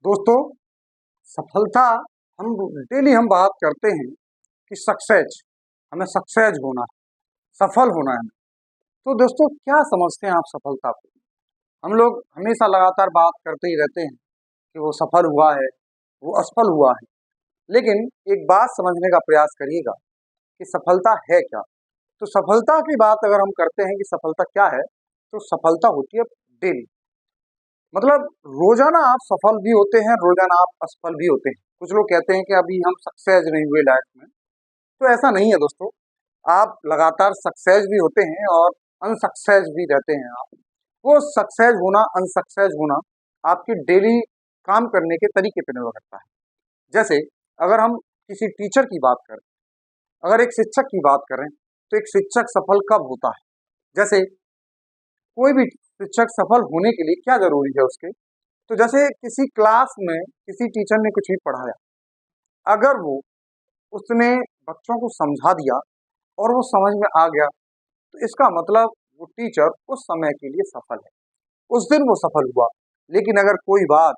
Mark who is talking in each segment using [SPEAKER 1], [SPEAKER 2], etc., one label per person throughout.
[SPEAKER 1] दोस्तों, सफलता हम डेली हम बात करते हैं कि सक्सेस हमें सक्सेस होना है, सफल होना है। तो दोस्तों, क्या समझते हैं आप सफलता को? हम लोग हमेशा लगातार बात करते ही रहते हैं कि वो सफल हुआ है, वो असफल हुआ है। लेकिन एक बात समझने का प्रयास करिएगा कि सफलता है क्या? तो सफलता की बात अगर हम करते हैं कि सफलता क्या है, तो सफलता होती है डेली। मतलब रोजाना आप सफल भी होते हैं, रोजाना आप असफल भी होते हैं। कुछ लोग कहते हैं कि अभी हम सक्सेस नहीं हुए लाइफ में, तो ऐसा नहीं है दोस्तों। आप लगातार सक्सेस भी होते हैं और अनसक्सेस भी रहते हैं आप। वो सक्सेस होना, अनसक्सेस होना आपकी डेली काम करने के तरीके पर निर्भर करता है। जैसे अगर हम किसी टीचर की बात करें, अगर एक शिक्षक की बात करें, तो एक शिक्षक सफल कब होता है? जैसे कोई भी शिक्षक सफल होने के लिए क्या जरूरी है उसके? तो जैसे किसी क्लास में किसी टीचर ने कुछ भी पढ़ाया, अगर वो उसने बच्चों को समझा दिया और वो समझ में आ गया, तो इसका मतलब वो टीचर उस समय के लिए सफल है, उस दिन वो सफल हुआ। लेकिन अगर कोई बात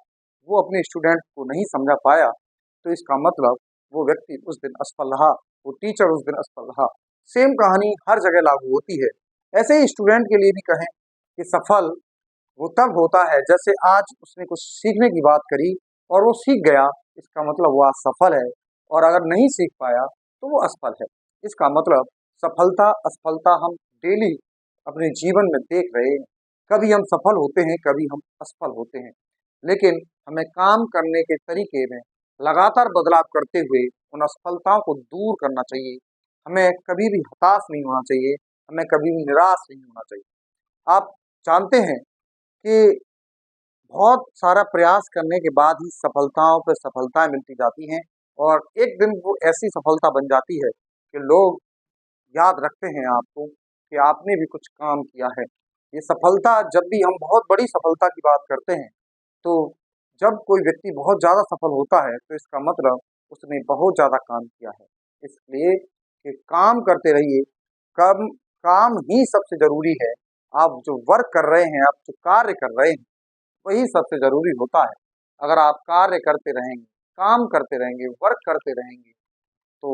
[SPEAKER 1] वो अपने स्टूडेंट को नहीं समझा पाया, तो इसका मतलब वो व्यक्ति उस दिन असफल रहा, वो टीचर उस दिन असफल रहा। सेम कहानी हर जगह लागू होती है। ऐसे ही स्टूडेंट के लिए भी कहें कि सफल वो तब होता है जैसे आज उसने कुछ सीखने की बात करी और वो सीख गया, इसका मतलब वो आज सफल है। और अगर नहीं सीख पाया तो वो असफल है। इसका मतलब सफलता असफलता हम डेली अपने जीवन में देख रहे हैं। कभी हम सफल होते हैं, कभी हम असफल होते हैं। लेकिन हमें काम करने के तरीके में लगातार बदलाव करते हुए उन असफलताओं को दूर करना चाहिए। हमें कभी भी हताश नहीं होना चाहिए, हमें कभी भी निराश नहीं होना चाहिए। आप जानते हैं कि बहुत सारा प्रयास करने के बाद ही सफलताओं पे सफलताएं मिलती जाती हैं, और एक दिन वो ऐसी सफलता बन जाती है कि लोग याद रखते हैं आपको कि आपने भी कुछ काम किया है। ये सफलता, जब भी हम बहुत बड़ी सफलता की बात करते हैं, तो जब कोई व्यक्ति बहुत ज़्यादा सफल होता है, तो इसका मतलब उसने बहुत ज़्यादा काम किया है। इसलिए कि काम करते रहिए, कम काम ही सबसे ज़रूरी है। आप जो वर्क कर रहे हैं, आप जो कार्य कर रहे हैं, वही सबसे ज़रूरी होता है। अगर आप कार्य करते रहेंगे, काम करते रहेंगे, वर्क करते रहेंगे, तो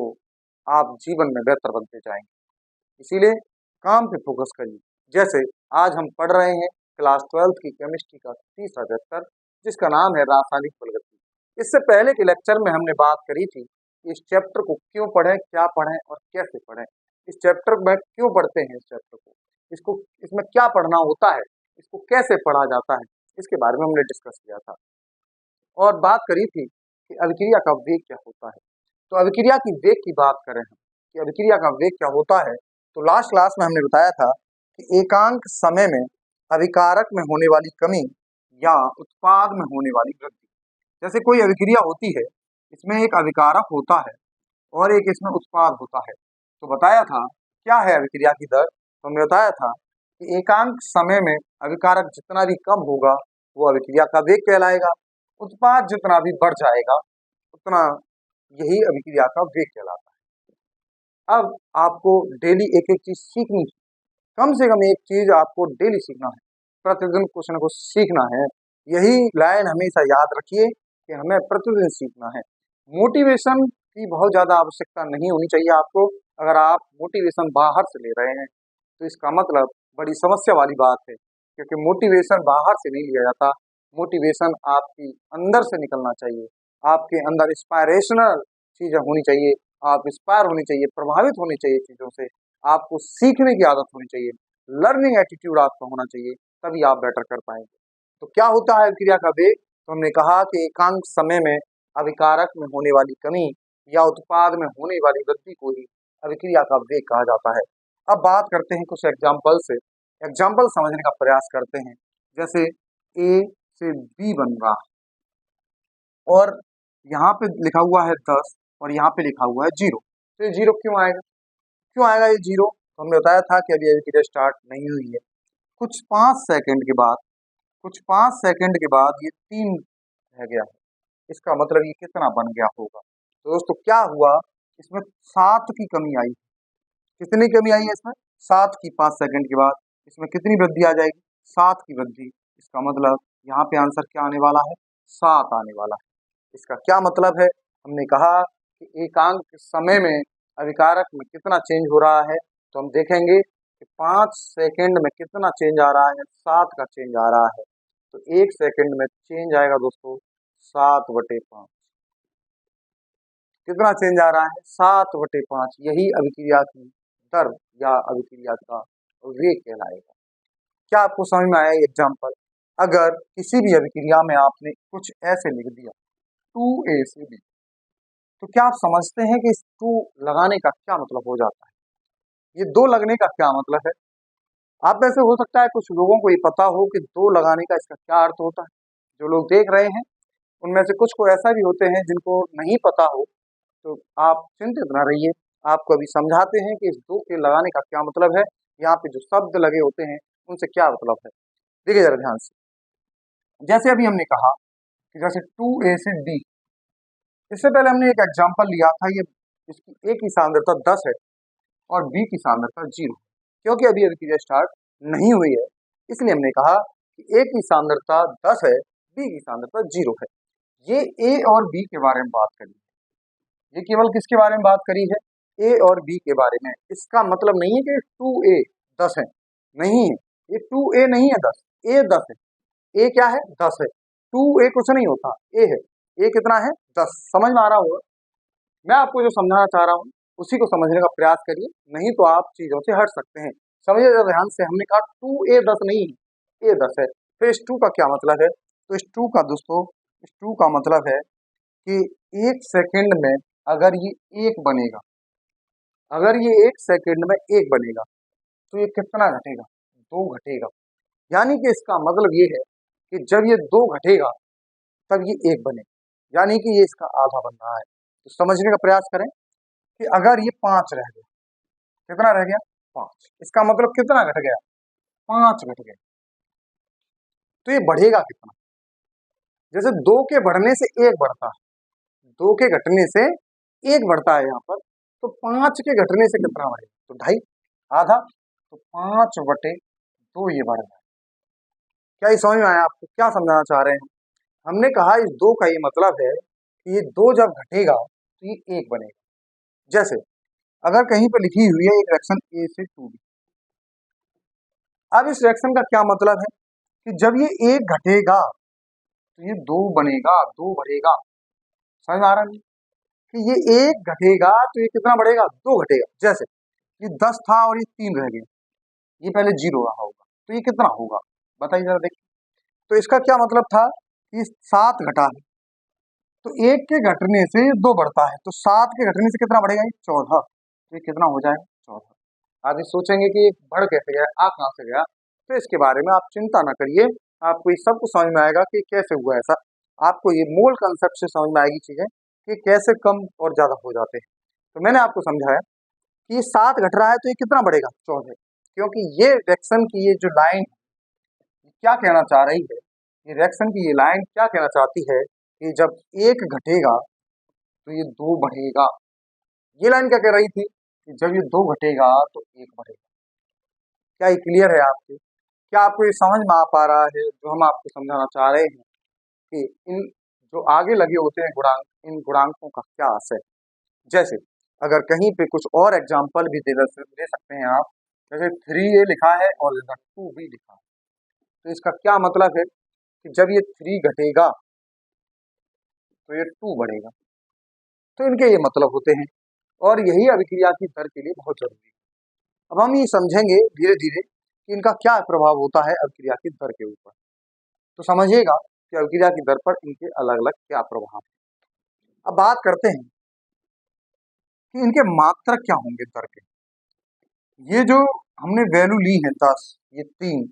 [SPEAKER 1] आप जीवन में बेहतर बनते जाएँगे। इसीलिए काम पे फ़ोकस करिए। जैसे आज हम पढ़ रहे हैं क्लास 12th की केमिस्ट्री का तीसरा चैप्टर, जिसका नाम है रासायनिक प्रगति। इससे पहले के लेक्चर में हमने बात करी थी कि इस चैप्टर को क्यों पढ़ें, क्या पढ़ें और कैसे पढ़ें। इस चैप्टर में क्यों पढ़ते हैं इस चैप्टर को, इसको इसमें क्या पढ़ना होता है, इसको कैसे पढ़ा जाता है, इसके बारे में हमने डिस्कस किया था। और बात करी थी कि अभिक्रिया का वेग क्या होता है। तो अभिक्रिया की वेग की बात करें हम कि अभिक्रिया का वेग क्या होता है, तो लास्ट क्लास में हमने बताया था कि एकांक समय में अभिकारक में होने वाली कमी या उत्पाद में होने वाली वृद्धि। जैसे कोई अभिक्रिया होती है, इसमें एक अभिकारक होता है और एक इसमें उत्पाद होता है। तो बताया था क्या है अभिक्रिया की दर, तो हमने बताया था कि एकांक समय में अभिकारक जितना भी कम होगा, वो अभिक्रिया का वेग कहलाएगा। उत्पाद जितना भी बढ़ जाएगा, उतना यही अभिक्रिया का वेग कहलाता है। अब आपको डेली एक एक चीज सीखनी है, कम से कम एक चीज आपको डेली सीखना है, प्रतिदिन कुछ न कुछ सीखना है। यही लाइन हमेशा याद रखिए कि हमें प्रतिदिन सीखना है। मोटिवेशन की बहुत ज्यादा आवश्यकता नहीं होनी चाहिए आपको। अगर आप मोटिवेशन बाहर से ले रहे हैं, तो इसका मतलब बड़ी समस्या वाली बात है, क्योंकि मोटिवेशन बाहर से नहीं लिया जाता। मोटिवेशन आपकी अंदर से निकलना चाहिए। आपके अंदर इंस्पायरेशनल चीजें होनी चाहिए, आप इंस्पायर होनी चाहिए, प्रभावित होनी चाहिए चीजों से। आपको सीखने की आदत होनी चाहिए, लर्निंग एटीट्यूड आपका होना चाहिए, तभी आप बेटर कर पाएंगे। तो क्या होता है अभिक्रिया का वेग? तो हमने कहा कि एकांक समय में अभिकारक में होने वाली कमी या उत्पाद में होने वाली वृद्धि को ही अभिक्रिया का वेग कहा जाता है। अब बात करते हैं कुछ एग्जाम्पल से, एग्जाम्पल समझने का प्रयास करते हैं। जैसे ए से बी बन रहा है और यहाँ पे लिखा हुआ है 10 और यहाँ पे लिखा हुआ है 0, तो ये 0 क्यों आएगा? क्यों आएगा ये 0? तो हमने बताया था कि अभी अभिक्रिया स्टार्ट नहीं हुई है। कुछ 5 सेकंड के बाद, कुछ 5 सेकंड के बाद ये 3 रह गया है। इसका मतलब ये कितना बन गया होगा? तो दोस्तों क्या हुआ, इसमें 7 की कमी आई। कितनी कमी आई है इसमें? 7 की। 5 सेकंड के बाद इसमें कितनी वृद्धि आ जाएगी? 7 की वृद्धि। इसका मतलब यहाँ पे आंसर क्या आने वाला है? 7 आने वाला है। इसका क्या मतलब है? हमने कहा कि एकांक समय में अभिकारक में कितना चेंज हो रहा है, तो हम देखेंगे कि 5 सेकंड में कितना चेंज आ रहा है, 7 का चेंज आ रहा है। तो 1 सेकंड में चेंज आएगा दोस्तों 7/5। कितना चेंज आ रहा है? 7/5। यही अभिक्रिया की दर या अभिक्रिया का वेग कहलाएगा। क्या आपको समझ में आया एग्जाम्पल? अगर किसी भी अभिक्रिया में आपने कुछ ऐसे लिख दिया 2A से B, तो क्या आप समझते हैं कि इस 2 लगाने का क्या मतलब हो जाता है? ये 2 लगने का क्या मतलब है? आप में से हो सकता है कुछ लोगों को ये पता हो कि 2 लगाने का इसका क्या अर्थ होता है। जो लोग देख रहे हैं उनमें से कुछ को ऐसा भी होते हैं जिनको नहीं पता हो, तो आप चिंतित ना रहिए। आपको अभी समझाते हैं कि इस 2 के लगाने का क्या मतलब है, यहाँ पे जो शब्द लगे होते हैं उनसे क्या मतलब है। देखिए जरा ध्यान से, जैसे अभी हमने कहा कि जैसे 2A से B, इससे पहले हमने एक एग्जाम्पल लिया था, ये इसकी A की सांद्रता 10 है और B की सांद्रता 0। क्योंकि अभी अभिक्रिया स्टार्ट नहीं हुई है, इसलिए हमने कहा कि A की सांद्रता 10 है, B की सांद्रता 0 है। ये A और B के बारे में बात करी है। ये केवल किसके बारे में बात करी है? A और B के बारे में। इसका मतलब नहीं है कि 2A 10 है, नहीं है। ये 2A नहीं है 10, A 10 है। A क्या है? 10 है। 2A कुछ नहीं होता, A है। A कितना है? 10। समझ में आ रहा होगा? मैं आपको जो समझाना चाह रहा हूँ उसी को समझने का प्रयास करिए, नहीं तो आप चीजों से हट सकते हैं। समझिए जरा ध्यान से, हमने कहा 2A 10 नहीं है, A 10 है। फिर इस 2 का क्या मतलब है? तो इस 2 का दोस्तों, इस 2 का मतलब है कि 1 सेकंड में अगर ये 1 बनेगा, अगर ये 1 सेकंड में 1 बनेगा, तो ये कितना घटेगा? 2 घटेगा। यानी कि इसका मतलब ये है कि जब ये 2 घटेगा तब ये 1 बनेगा, यानी कि ये इसका आधा बन रहा है। तो समझने का प्रयास करें कि अगर ये 5 रह गया, कितना रह गया? 5। इसका मतलब कितना घट गया? 5 घट गया। तो ये बढ़ेगा कितना? जैसे 2 के बढ़ने से 1 बढ़ता है, 2 के घटने से 1 बढ़ता है यहाँ पर, तो 5 के घटने से कितना बढ़ेगा? तो 2.5, आधा। तो 5/2 ये बढ़ रहा है। क्या ये समझ में आया आपको? क्या समझाना चाह रहे हैं? हमने कहा इस 2 का ये मतलब है कि ये 2 जब घटेगा तो ये 1 बनेगा। जैसे अगर कहीं पर लिखी हुई है एक रिएक्शन A से 2B, अब इस रिएक्शन का क्या मतलब है कि जब ये 1 घटेगा तो ये 2 बनेगा, 2 बढ़ेगा। समझ में आ रहा है कि ये 1 घटेगा तो ये कितना बढ़ेगा? 2 घटेगा। जैसे ये 10 था और ये 3 रह गया, ये पहले 0 रहा होगा, तो ये कितना होगा? बताइए जरा देखिए। तो इसका क्या मतलब था कि 7 घटा है, तो 1 के घटने से 2 बढ़ता है, तो 7 के घटने से कितना बढ़ेगा? ये 14। तो ये कितना हो जाएगा? 14। आप ये सोचेंगे कि ये बढ़ कैसे गया, आ कहाँ से गया, तो इसके बारे में आप चिंता ना करिए, आपको ये सब कुछ समझ में आएगा कि कैसे हुआ ऐसा। आपको ये मूल कंसेप्ट से समझ में आएगी चीजें कि कैसे कम और ज्यादा हो जाते हैं। तो मैंने आपको समझाया कि ये 7 घट रहा है तो ये कितना बढ़ेगा? 14। क्योंकि ये रिएक्शन की ये जो लाइन क्या कहना चाह रही है, ये रिएक्शन की ये लाइन क्या कहना चाहती है कि जब 1 घटेगा तो ये 2 बढ़ेगा। ये लाइन क्या कह रही थी कि जब ये 2 घटेगा तो 1 बढ़ेगा। क्या ये क्लियर है आपको? क्या आपको ये समझ में आ पा रहा है जो हम आपको समझाना चाह रहे हैं कि इन जो आगे लगे होते हैं गुणांक, इन गुणांकों का क्या असर है? जैसे अगर कहीं पे कुछ और एग्जाम्पल भी दे सकते हैं आप, जैसे 3A लिखा है और 2B लिखा है, तो इसका क्या मतलब है कि जब ये 3 घटेगा तो ये 2 बढ़ेगा। तो इनके ये मतलब होते हैं और यही अभिक्रिया की दर के लिए बहुत जरूरी है। अब हम ये समझेंगे धीरे धीरे कि इनका क्या प्रभाव होता है अभिक्रिया की दर के ऊपर। तो समझिएगा कि अभिक्रिया की दर पर इनके अलग अलग क्या प्रभाव है। अब बात करते हैं कि इनके मात्रक क्या होंगे दर के। ये जो हमने वैल्यू ली है 10, ये 3,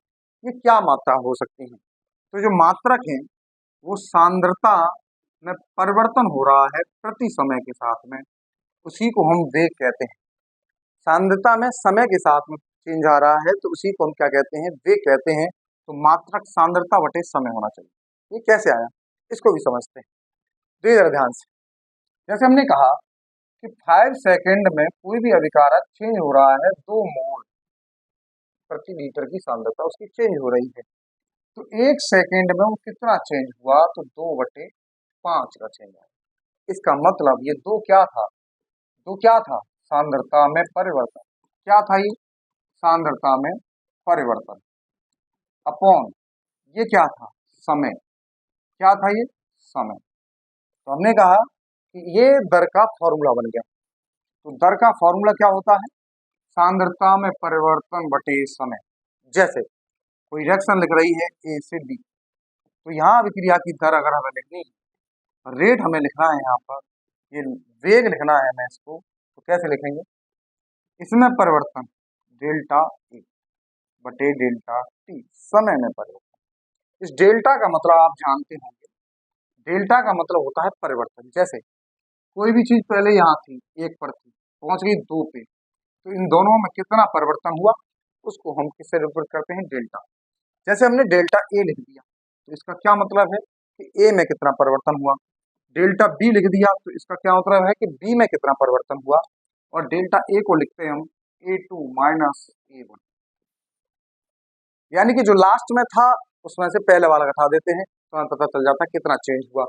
[SPEAKER 1] ये क्या मात्रा हो सकती है? तो जो मात्रक है वो सांद्रता में परिवर्तन हो रहा है प्रति समय के साथ में, उसी को हम वेग कहते हैं। सांद्रता में समय के साथ में चेंज आ रहा है तो उसी को हम क्या कहते हैं? वेग कहते हैं। तो मात्रक सांद्रता बटे समय होना चाहिए। ये कैसे आया इसको भी समझते हैं, तो जरा ध्यान से। जैसे हमने कहा कि 5 सेकंड में कोई भी अभिकारक चेंज हो रहा है 2 मोल प्रति लीटर की सांद्रता उसकी चेंज हो रही है। तो 1 सेकेंड में वो कितना चेंज हुआ, तो 2/5 का चेंज आया। इसका मतलब ये दो क्या था, दो क्या था, सांद्रता में परिवर्तन। क्या था ये, सांद्रता में परिवर्तन अपॉन ये क्या था, समय। क्या था ये, समय। तो हमने कहा कि ये दर का फॉर्मूला बन गया। तो दर का फॉर्मूला क्या होता है, सांद्रता में परिवर्तन बटे समय। जैसे कोई रिएक्शन लिख रही है ए से बी, तो यहाँ अभिक्रिया की दर अगर हमें लिखनी है, रेट हमें लिखना है, यहाँ पर ये वेग लिखना है हमें इसको, तो कैसे लिखेंगे, इसमें परिवर्तन डेल्टा ए बटे डेल्टा टी, समय में परिवर्तन। इस डेल्टा का मतलब आप जानते होंगे, डेल्टा का मतलब होता है परिवर्तन। जैसे कोई भी चीज पहले यहाँ थी 1 पर थी, पहुंच गई 2 पे, तो इन दोनों में कितना परिवर्तन हुआ, उसको हम किससे रिप्रेजेंट करते हैं, डेल्टा। जैसे हमने डेल्टा ए लिख दिया, तो इसका क्या मतलब है कि ए में कितना परिवर्तन हुआ। डेल्टा बी लिख दिया, तो इसका क्या मतलब है कि बी में कितना परिवर्तन हुआ। और डेल्टा ए को लिखते हैं हम A2 माइनस A1, यानी कि जो लास्ट में था उसमें से पहले वाला घटा देते हैं, तो हमें पता चल जाता है कितना चेंज हुआ।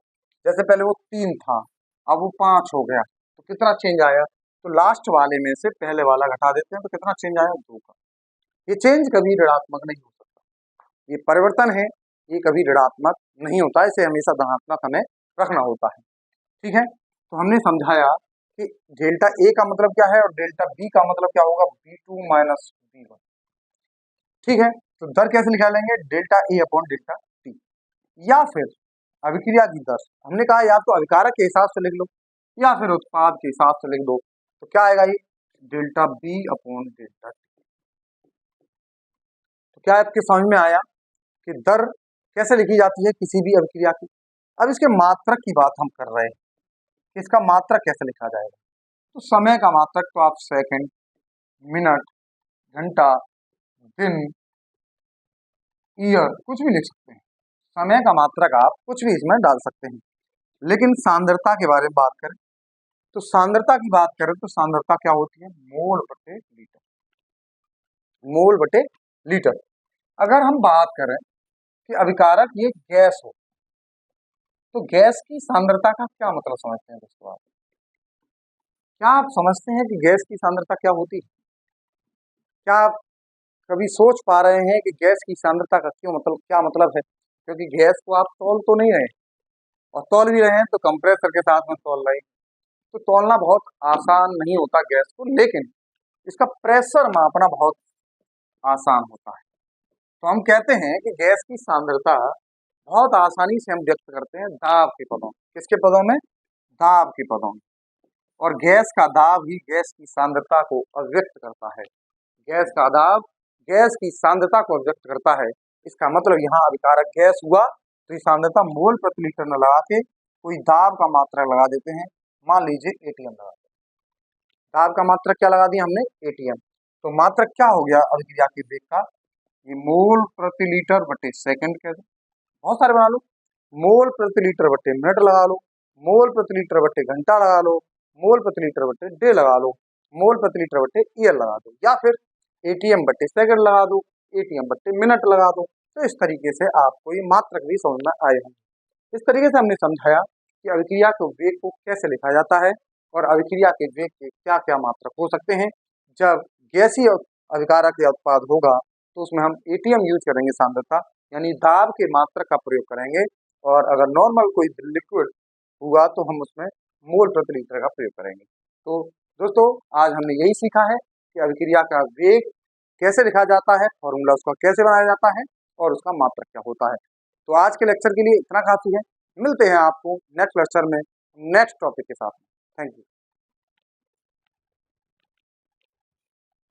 [SPEAKER 1] जैसे पहले वो 3 था, अब वो 5 हो गया, तो कितना चेंज आया, तो लास्ट वाले में से पहले वाला घटा देते हैं, तो कितना चेंज आया, 2 का। ये चेंज कभी ऋणात्मक नहीं हो सकता, ये परिवर्तन है, ये कभी ऋणात्मक नहीं होता, इसे हमेशा धनात्मक हमें रखना होता है। ठीक है, तो हमने समझाया कि डेल्टा ए का मतलब क्या है और डेल्टा बी का मतलब क्या होगा, B2 माइनस B1। ठीक है, तो दर कैसे निकालेंगे, delta A upon delta T, या फिर अभिक्रिया की दर। हमने कहा या तो अभिकारक के हिसाब से लिख लो या फिर उत्पाद के हिसाब से लिख दो, तो क्या आएगा ये, delta b upon delta t. तो क्या आपके समझ में आया कि दर कैसे लिखी जाती है किसी भी अभिक्रिया की। अब इसके मात्रक की बात हम कर रहे हैं, इसका मात्रक कैसे लिखा जाएगा। तो समय का मात्रक तो आप सेकंड, मिनट, घंटा, दिन, ईयर कुछ भी लिख सकते हैं। समय का मात्रक आप कुछ भी इसमें डाल सकते हैं। लेकिन सांद्रता के बारे में बात करें, तो सांद्रता की बात करें तो सांद्रता क्या होती है, मोल बटे लीटर, मोल बटे लीटर। अगर हम बात करें कि अभिकारक ये गैस हो, तो गैस की सांद्रता का क्या मतलब समझते हैं दोस्तों आप, क्या आप समझते हैं कि गैस की सांद्रता क्या होती है। क्या आप कभी सोच पा रहे हैं कि गैस की सांद्रता का क्यों मतलब क्या मतलब है, क्योंकि गैस को आप तौल तो नहीं रहे, और तौल भी रहे हैं तो कंप्रेसर के साथ में तौल रहे हैं, तो तौलना बहुत आसान नहीं होता गैस को, लेकिन इसका प्रेशर मापना बहुत आसान होता है। तो हम कहते हैं कि गैस की सांद्रता बहुत आसानी से हम व्यक्त करते हैं दाब के पदों में। किसके पदों में, दाब के पदों में। और गैस का दाब ही गैस की सांद्रता को अव्यक्त करता है। गैस का दाब गैस की सांद्रता को अव्यक्त करता है। इसका मतलब यहाँ अभिकारक गैस हुआ तो ये सांद्रता मोल प्रति लीटर न लगा के कोई दाब का मात्रा लगा देते हैं। मान लीजिए एटीएम लगा, दाब का मात्रक क्या लगा दिया हमने, एटीएम। तो मात्रक क्या हो गया अभिक्रिया के वेग का, ये मोल प्रति लीटर बटे सेकंड कह दो, बहुत सारे बना लो, मोल प्रति लीटर बटे मिनट लगा लो, मोल प्रति लीटर बटे घंटा लगा लो, मोल प्रति लीटर बटे डे लगा लो, मोल प्रति लीटर बटे ईयर लगा दो, या फिर एटीएम बटे सेकंड लगा दो, एटीएम बटे मिनट लगा दो। तो इस तरीके से आपको ये मात्रक भी समझ में आए होंगे। इस तरीके से हमने समझाया कि अभिक्रिया के वेग को कैसे लिखा जाता है और अभिक्रिया के वेग के क्या क्या मात्रक हो सकते हैं। जब गैसीय अभिकारक या उत्पाद होगा तो उसमें हम एटीएम यूज करेंगे, सांद्रता यानी दाब के मात्रक का प्रयोग करेंगे, और अगर नॉर्मल कोई लिक्विड हुआ तो हम उसमें मोल प्रति लीटर का प्रयोग करेंगे। तो दोस्तों आज हमने यही सीखा है कि अभिक्रिया का वेग कैसे लिखा जाता है, फॉर्मूला उसका कैसे बनाया जाता है और उसका मात्रक क्या होता है। तो आज के लेक्चर के लिए इतना काफी है। मिलते हैं आपको नेक्स्ट लेक्चर में नेक्स्ट टॉपिक के साथ। Thank you.